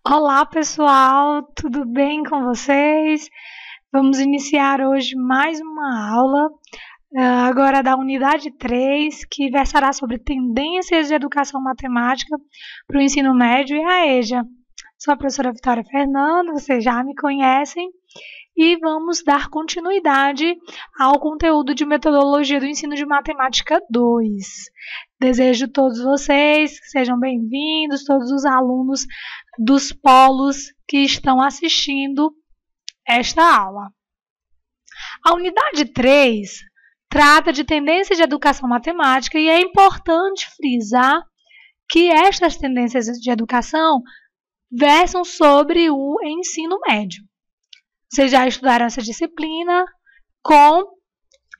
Olá, pessoal, tudo bem com vocês? Vamos iniciar hoje mais uma aula, agora da unidade 3, que versará sobre tendências de educação matemática para o ensino médio e a EJA. Sou a professora Vitória Fernanda, vocês já me conhecem, e vamos dar continuidade ao conteúdo de metodologia do ensino de matemática 2. Desejo a todos vocês que sejam bem-vindos, todos os alunos dos polos que estão assistindo esta aula. A unidade 3 trata de tendências de educação matemática e é importante frisar que estas tendências de educação versam sobre o ensino médio. Vocês já estudaram essa disciplina com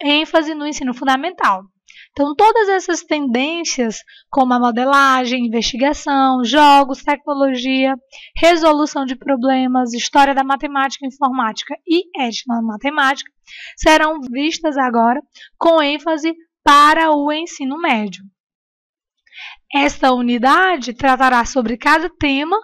ênfase no ensino fundamental. Então, todas essas tendências, como a modelagem, investigação, jogos, tecnologia, resolução de problemas, história da matemática, informática e etnomatemática, serão vistas agora com ênfase para o ensino médio. Esta unidade tratará sobre cada tema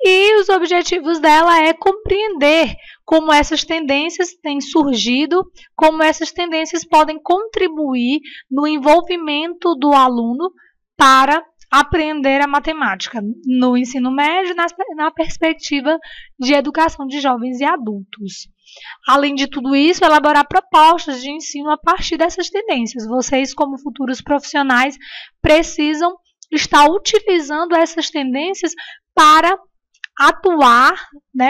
e os objetivos dela é compreender como essas tendências têm surgido, como essas tendências podem contribuir no envolvimento do aluno para aprender a matemática no ensino médio, na perspectiva de educação de jovens e adultos. Além de tudo isso, elaborar propostas de ensino a partir dessas tendências. Vocês, como futuros profissionais, precisam estar utilizando essas tendências para atuar,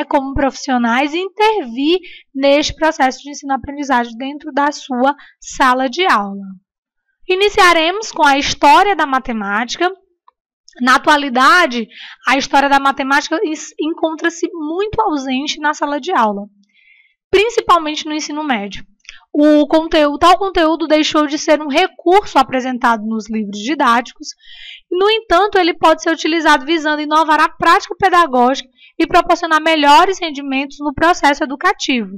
como profissionais e intervir neste processo de ensino-aprendizagem dentro da sua sala de aula. Iniciaremos com a história da matemática. Na atualidade, a história da matemática encontra-se muito ausente na sala de aula, principalmente no ensino médio. Tal conteúdo deixou de ser um recurso apresentado nos livros didáticos. No entanto, ele pode ser utilizado visando inovar a prática pedagógica e proporcionar melhores rendimentos no processo educativo.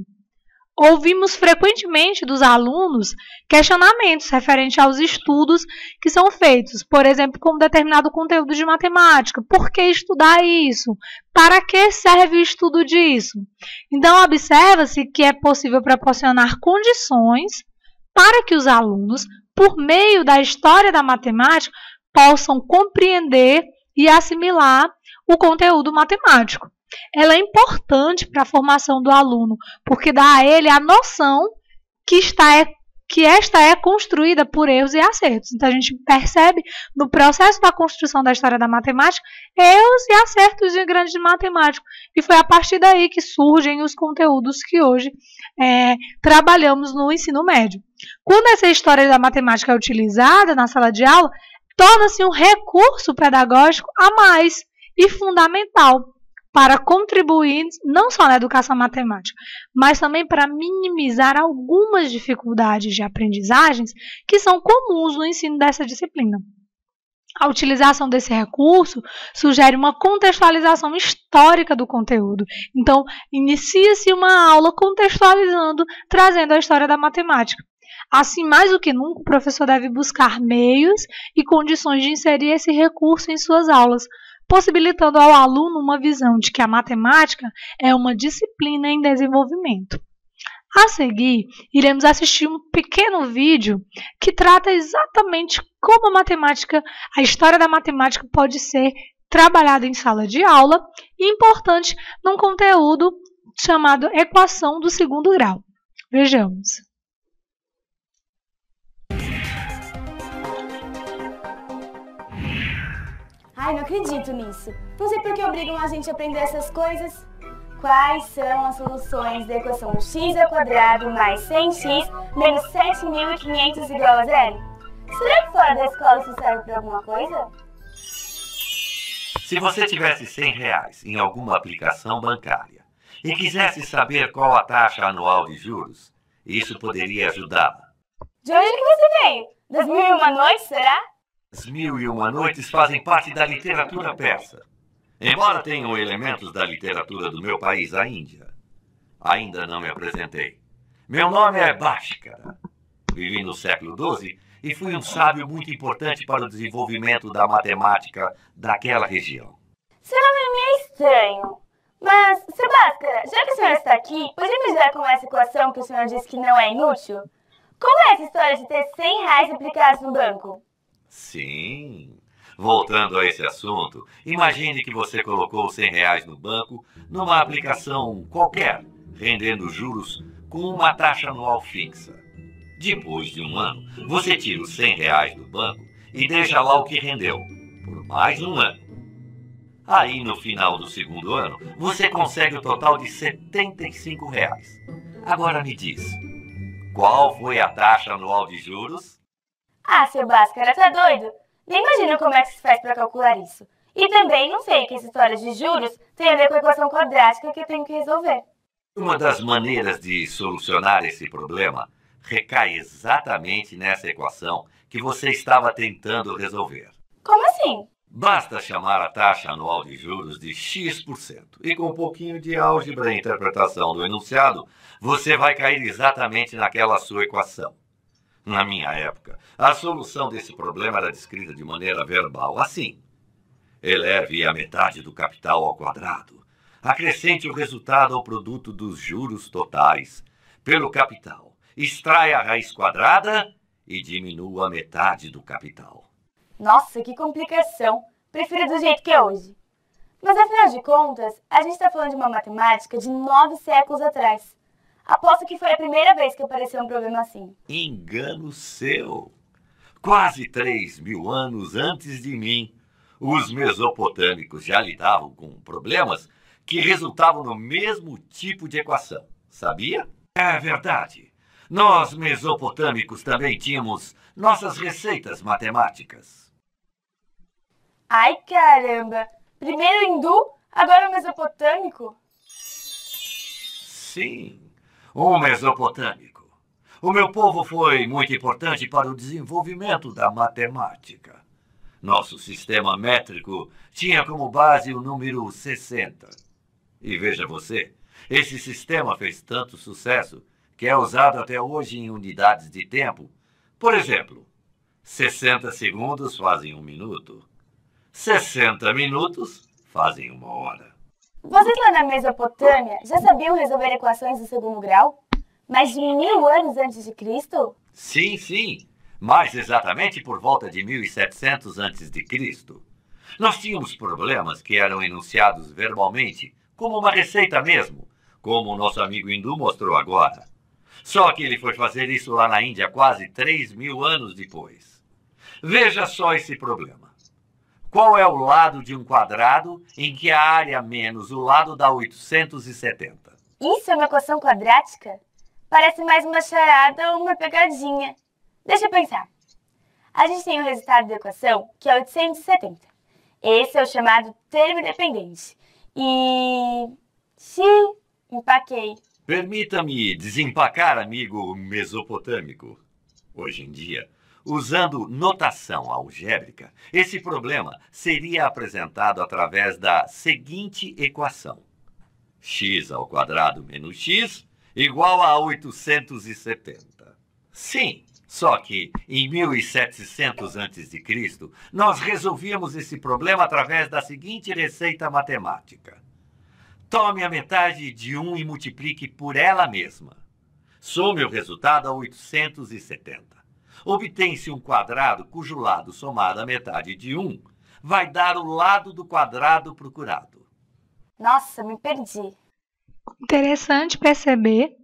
Ouvimos frequentemente dos alunos questionamentos referentes aos estudos que são feitos, por exemplo, com determinado conteúdo de matemática. Por que estudar isso? Para que serve o estudo disso? Então, observa-se que é possível proporcionar condições para que os alunos, por meio da história da matemática, possam compreender e assimilar o conteúdo matemático. Ela é importante para a formação do aluno, porque dá a ele a noção que esta é construída por erros e acertos. Então, a gente percebe no processo da construção da história da matemática erros e acertos de grandes matemáticos. E foi a partir daí que surgem os conteúdos que hoje trabalhamos no ensino médio. Quando essa história da matemática é utilizada na sala de aula, torna-se um recurso pedagógico a mais e fundamental para contribuir não só na educação matemática, mas também para minimizar algumas dificuldades de aprendizagens que são comuns no ensino dessa disciplina. A utilização desse recurso sugere uma contextualização histórica do conteúdo. Então, inicia-se uma aula contextualizando, trazendo a história da matemática. Assim, mais do que nunca, o professor deve buscar meios e condições de inserir esse recurso em suas aulas, possibilitando ao aluno uma visão de que a matemática é uma disciplina em desenvolvimento. A seguir, iremos assistir um pequeno vídeo que trata exatamente como a história da matemática pode ser trabalhada em sala de aula e importante num conteúdo chamado Equação do Segundo Grau. Vejamos. Ai, não acredito nisso. Não sei por que obrigam a gente a aprender essas coisas. Quais são as soluções da equação x² mais 100x menos 7.500 igual a zero? Será que fora da escola isso serve para alguma coisa? Se você tivesse R$100 em alguma aplicação bancária e quisesse saber qual a taxa anual de juros, isso poderia ajudá-la. De onde que você veio? Das 1001 Noites, será? As 1001 Noites fazem parte da literatura persa. Embora tenham elementos da literatura do meu país, a Índia, ainda não me apresentei. Meu nome é Bhaskara. Vivi no século XII e fui um sábio muito importante para o desenvolvimento da matemática daquela região. Seu nome é meio estranho. Mas, seu Bhaskara, já que o senhor está aqui, poderia me ajudar com essa equação que o senhor disse que não é inútil? Como é essa história de ter R$100 aplicados no banco? Sim. Voltando a esse assunto, imagine que você colocou R$100 no banco numa aplicação qualquer, rendendo juros com uma taxa anual fixa. Depois de um ano, você tira os R$100 do banco e deixa lá o que rendeu, por mais um ano. Aí, no final do segundo ano, você consegue o total de R$75. Agora me diz, qual foi a taxa anual de juros? Ah, seu Bhaskara, tá doido? Nem imagino como é que se faz para calcular isso. E também não sei que essa história de juros tem a ver com a equação quadrática que eu tenho que resolver. Uma das maneiras de solucionar esse problema recai exatamente nessa equação que você estava tentando resolver. Como assim? Basta chamar a taxa anual de juros de X% e com um pouquinho de álgebra e interpretação do enunciado, você vai cair exatamente naquela sua equação. Na minha época, a solução desse problema era descrita de maneira verbal assim: eleve a metade do capital ao quadrado, acrescente o resultado ao produto dos juros totais pelo capital, extraia a raiz quadrada e diminua a metade do capital. Nossa, que complicação! Prefiro do jeito que é hoje. Mas afinal de contas, a gente está falando de uma matemática de 9 séculos atrás. Aposto que foi a primeira vez que apareceu um problema assim. Engano seu! Quase 3.000 anos antes de mim, os mesopotâmicos já lidavam com problemas que resultavam no mesmo tipo de equação. Sabia? É verdade. Nós, mesopotâmicos, também tínhamos nossas receitas matemáticas. Ai, caramba! Primeiro hindu, agora o mesopotâmico? Sim, o mesopotâmico. O meu povo foi muito importante para o desenvolvimento da matemática. Nosso sistema métrico tinha como base o número 60. E veja você, esse sistema fez tanto sucesso que é usado até hoje em unidades de tempo. Por exemplo, 60 segundos fazem 1 minuto. 60 minutos fazem 1 hora. Vocês lá na Mesopotâmia já sabiam resolver equações do segundo grau? Mais de 1000 anos antes de Cristo? Sim, sim. Mais exatamente por volta de 1700 a.C. Nós tínhamos problemas que eram enunciados verbalmente, como uma receita mesmo, como o nosso amigo hindu mostrou agora. Só que ele foi fazer isso lá na Índia quase 3.000 anos depois. Veja só esse problema. Qual é o lado de um quadrado em que a área menos o lado dá 870? Isso é uma equação quadrática? Parece mais uma charada ou uma pegadinha. Deixa eu pensar. A gente tem o resultado da equação, que é 870. Esse é o chamado termo dependente. E... empaquei. Permita-me desempacar, amigo mesopotâmico. Hoje em dia, usando notação algébrica, esse problema seria apresentado através da seguinte equação: x² menos x igual a 870. Sim, só que em 1700 a.C., nós resolvíamos esse problema através da seguinte receita matemática. Tome a metade de 1 e multiplique por ela mesma. Some o resultado a 870. Obtém-se um quadrado cujo lado somado à metade de 1 vai dar o lado do quadrado procurado. Nossa, me perdi. Interessante perceber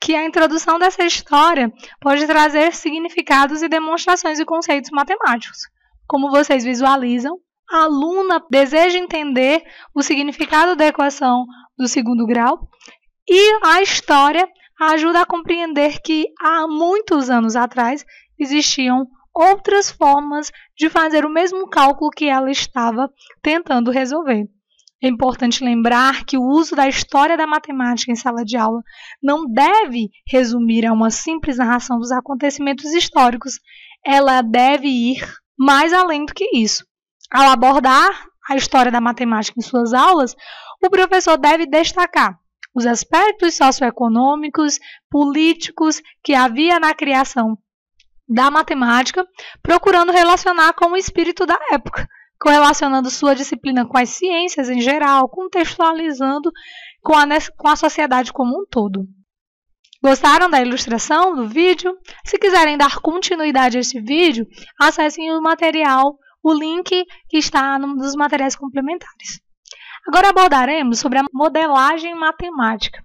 que a introdução dessa história pode trazer significados e demonstrações de conceitos matemáticos. Como vocês visualizam, a aluna deseja entender o significado da equação do segundo grau e a história ajuda a compreender que há muitos anos atrás existiam outras formas de fazer o mesmo cálculo que ela estava tentando resolver. É importante lembrar que o uso da história da matemática em sala de aula não deve resumir a uma simples narração dos acontecimentos históricos. Ela deve ir mais além do que isso. Ao abordar a história da matemática em suas aulas, o professor deve destacar os aspectos socioeconômicos, políticos que havia na criação da matemática, procurando relacionar com o espírito da época, correlacionando sua disciplina com as ciências em geral, contextualizando com a sociedade como um todo. Gostaram da ilustração do vídeo? Se quiserem dar continuidade a este vídeo, acessem o material, o link que está nos materiais complementares. Agora abordaremos sobre a modelagem matemática.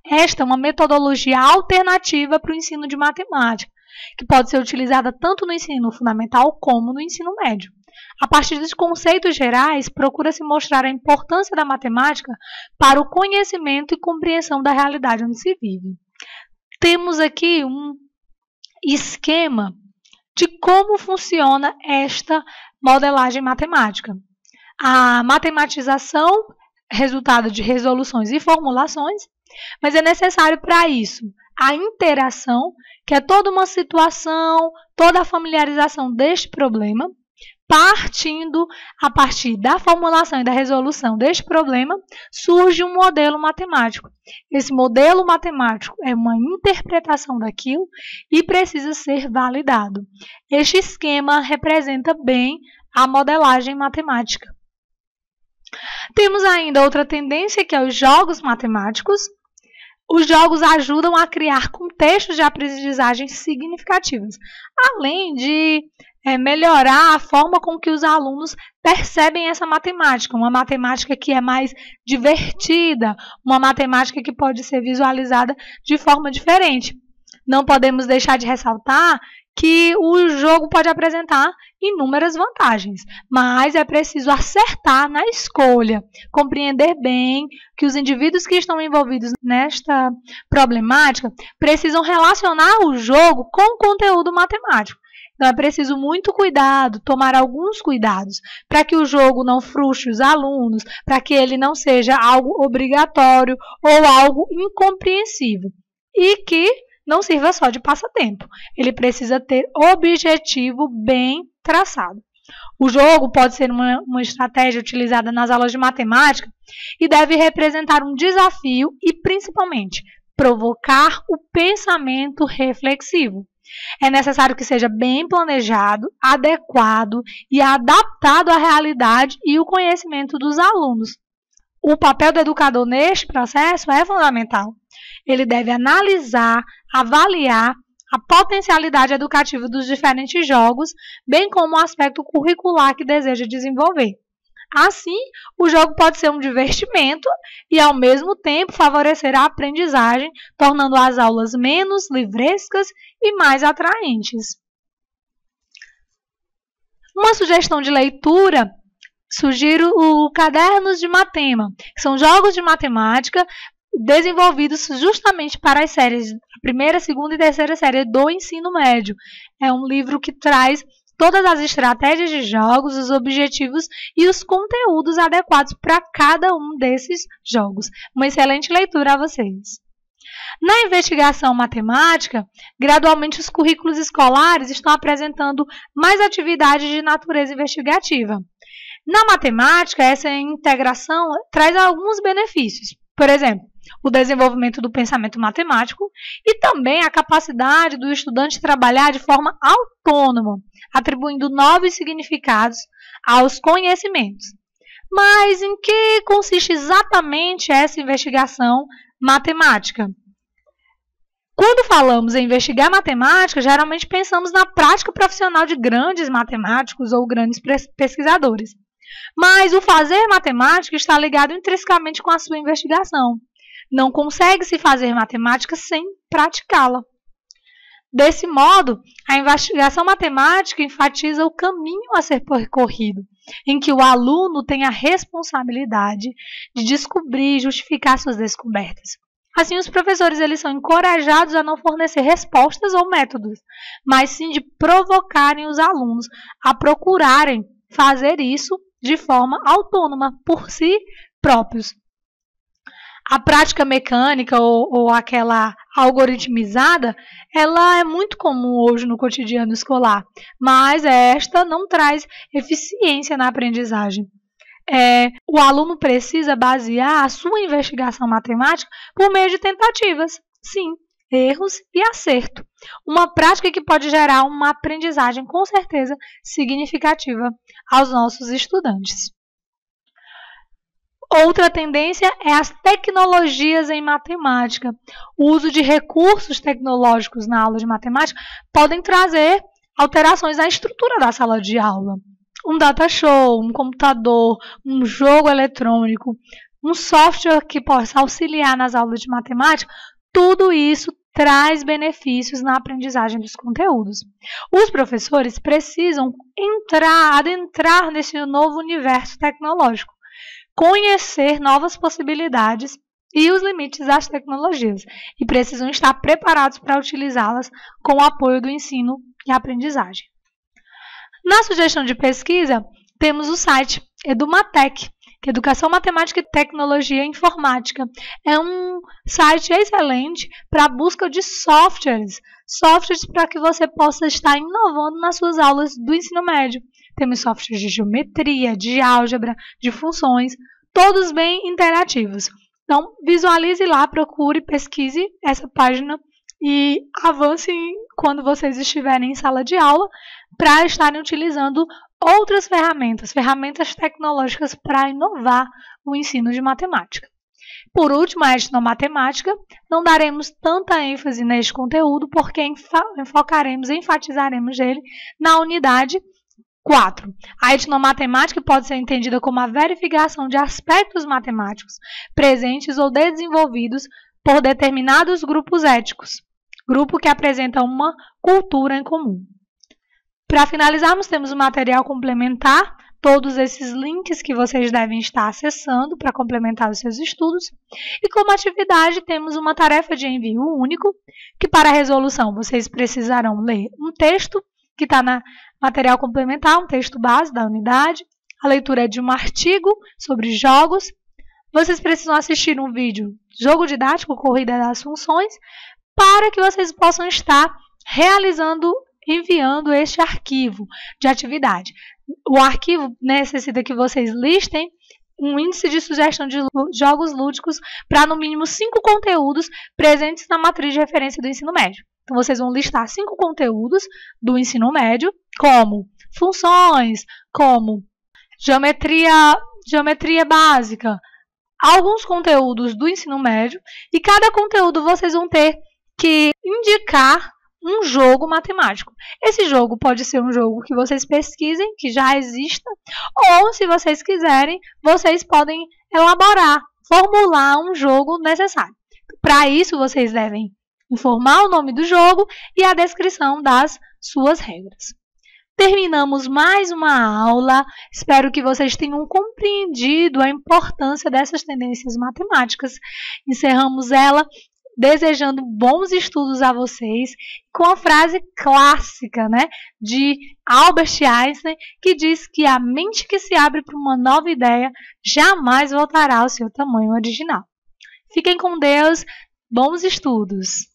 Esta é uma metodologia alternativa para o ensino de matemática, que pode ser utilizada tanto no ensino fundamental como no ensino médio. A partir dos conceitos gerais, procura-se mostrar a importância da matemática para o conhecimento e compreensão da realidade onde se vive. Temos aqui um esquema de como funciona esta modelagem matemática. A matematização, resultado de resoluções e formulações, mas é necessário para isso a interação, que é toda uma situação, toda a familiarização deste problema, partindo a partir da formulação e da resolução deste problema, surge um modelo matemático. Esse modelo matemático é uma interpretação daquilo e precisa ser validado. Este esquema representa bem a modelagem matemática. Temos ainda outra tendência, que é os jogos matemáticos. Os jogos ajudam a criar contextos de aprendizagem significativos, além de melhorar a forma com que os alunos percebem essa matemática, uma matemática que é mais divertida, uma matemática que pode ser visualizada de forma diferente. Não podemos deixar de ressaltar que o jogo pode apresentar inúmeras vantagens, mas é preciso acertar na escolha, compreender bem que os indivíduos que estão envolvidos nesta problemática precisam relacionar o jogo com o conteúdo matemático. Então é preciso muito cuidado, tomar alguns cuidados, para que o jogo não frustre os alunos, para que ele não seja algo obrigatório ou algo incompreensível, e que não sirva só de passatempo. Ele precisa ter objetivo bem traçado. O jogo pode ser uma estratégia utilizada nas aulas de matemática e deve representar um desafio e, principalmente, provocar o pensamento reflexivo. É necessário que seja bem planejado, adequado e adaptado à realidade e o conhecimento dos alunos. O papel do educador neste processo é fundamental. Ele deve analisar, avaliar a potencialidade educativa dos diferentes jogos, bem como o aspecto curricular que deseja desenvolver. Assim, o jogo pode ser um divertimento e, ao mesmo tempo, favorecer a aprendizagem, tornando as aulas menos livrescas e mais atraentes. Uma sugestão de leitura: sugiro o Cadernos de Matema, que são jogos de matemática desenvolvidos justamente para as séries, a primeira, segunda e terceira série do ensino médio. É um livro que traz todas as estratégias de jogos, os objetivos e os conteúdos adequados para cada um desses jogos. Uma excelente leitura a vocês. Na investigação matemática, gradualmente os currículos escolares estão apresentando mais atividades de natureza investigativa. Na matemática, essa integração traz alguns benefícios. Por exemplo, o desenvolvimento do pensamento matemático e também a capacidade do estudante trabalhar de forma autônoma, atribuindo novos significados aos conhecimentos. Mas em que consiste exatamente essa investigação matemática? Quando falamos em investigar matemática, geralmente pensamos na prática profissional de grandes matemáticos ou grandes pesquisadores. Mas o fazer matemática está ligado intrinsecamente com a sua investigação. Não consegue-se fazer matemática sem praticá-la. Desse modo, a investigação matemática enfatiza o caminho a ser percorrido, em que o aluno tem a responsabilidade de descobrir e justificar suas descobertas. Assim, os professores eles são encorajados a não fornecer respostas ou métodos, mas sim de provocarem os alunos a procurarem fazer isso de forma autônoma, por si próprios. A prática mecânica ou aquela algoritmizada, ela é muito comum hoje no cotidiano escolar, mas esta não traz eficiência na aprendizagem. O aluno precisa basear a sua investigação matemática por meio de tentativas. Sim, erros e acerto. Uma prática que pode gerar uma aprendizagem, com certeza, significativa aos nossos estudantes. Outra tendência é as tecnologias em matemática. O uso de recursos tecnológicos na aula de matemática podem trazer alterações na estrutura da sala de aula. Um data show, um computador, um jogo eletrônico, um software que possa auxiliar nas aulas de matemática, tudo isso traz benefícios na aprendizagem dos conteúdos. Os professores precisam adentrar nesse novo universo tecnológico, conhecer novas possibilidades e os limites das tecnologias, e precisam estar preparados para utilizá-las com o apoio do ensino e aprendizagem. Na sugestão de pesquisa, temos o site Edumatec, que é Educação Matemática e Tecnologia Informática. É um site excelente para a busca de softwares para que você possa estar inovando nas suas aulas do ensino médio. Temos softwares de geometria, de álgebra, de funções, todos bem interativos. Então, visualize lá, procure, pesquise essa página e avance quando vocês estiverem em sala de aula para estarem utilizando outras ferramentas tecnológicas para inovar o ensino de matemática. Por último, a etnomatemática, não daremos tanta ênfase neste conteúdo porque enfatizaremos ele na unidade 4. A etnomatemática pode ser entendida como a verificação de aspectos matemáticos presentes ou desenvolvidos por determinados grupos étnicos, grupo que apresenta uma cultura em comum. Para finalizarmos, temos o material complementar, todos esses links que vocês devem estar acessando para complementar os seus estudos. E como atividade, temos uma tarefa de envio único, que para a resolução vocês precisarão ler um texto que está na material complementar, um texto base da unidade, a leitura de um artigo sobre jogos. Vocês precisam assistir um vídeo, jogo didático, corrida das funções, para que vocês possam estar enviando este arquivo de atividade. O arquivo necessita que vocês listem um índice de sugestão de jogos lúdicos para no mínimo 5 conteúdos presentes na matriz de referência do ensino médio. Então, vocês vão listar 5 conteúdos do ensino médio, como funções, como geometria básica, alguns conteúdos do ensino médio, e cada conteúdo vocês vão ter que indicar um jogo matemático. Esse jogo pode ser um jogo que vocês pesquisem, que já exista, ou, se vocês quiserem, vocês podem formular um jogo necessário. Para isso, vocês devem informar o nome do jogo e a descrição das suas regras. Terminamos mais uma aula. Espero que vocês tenham compreendido a importância dessas tendências matemáticas. Encerramos ela desejando bons estudos a vocês, com a frase clássica, de Albert Einstein, que diz que a mente que se abre para uma nova ideia jamais voltará ao seu tamanho original. Fiquem com Deus, bons estudos!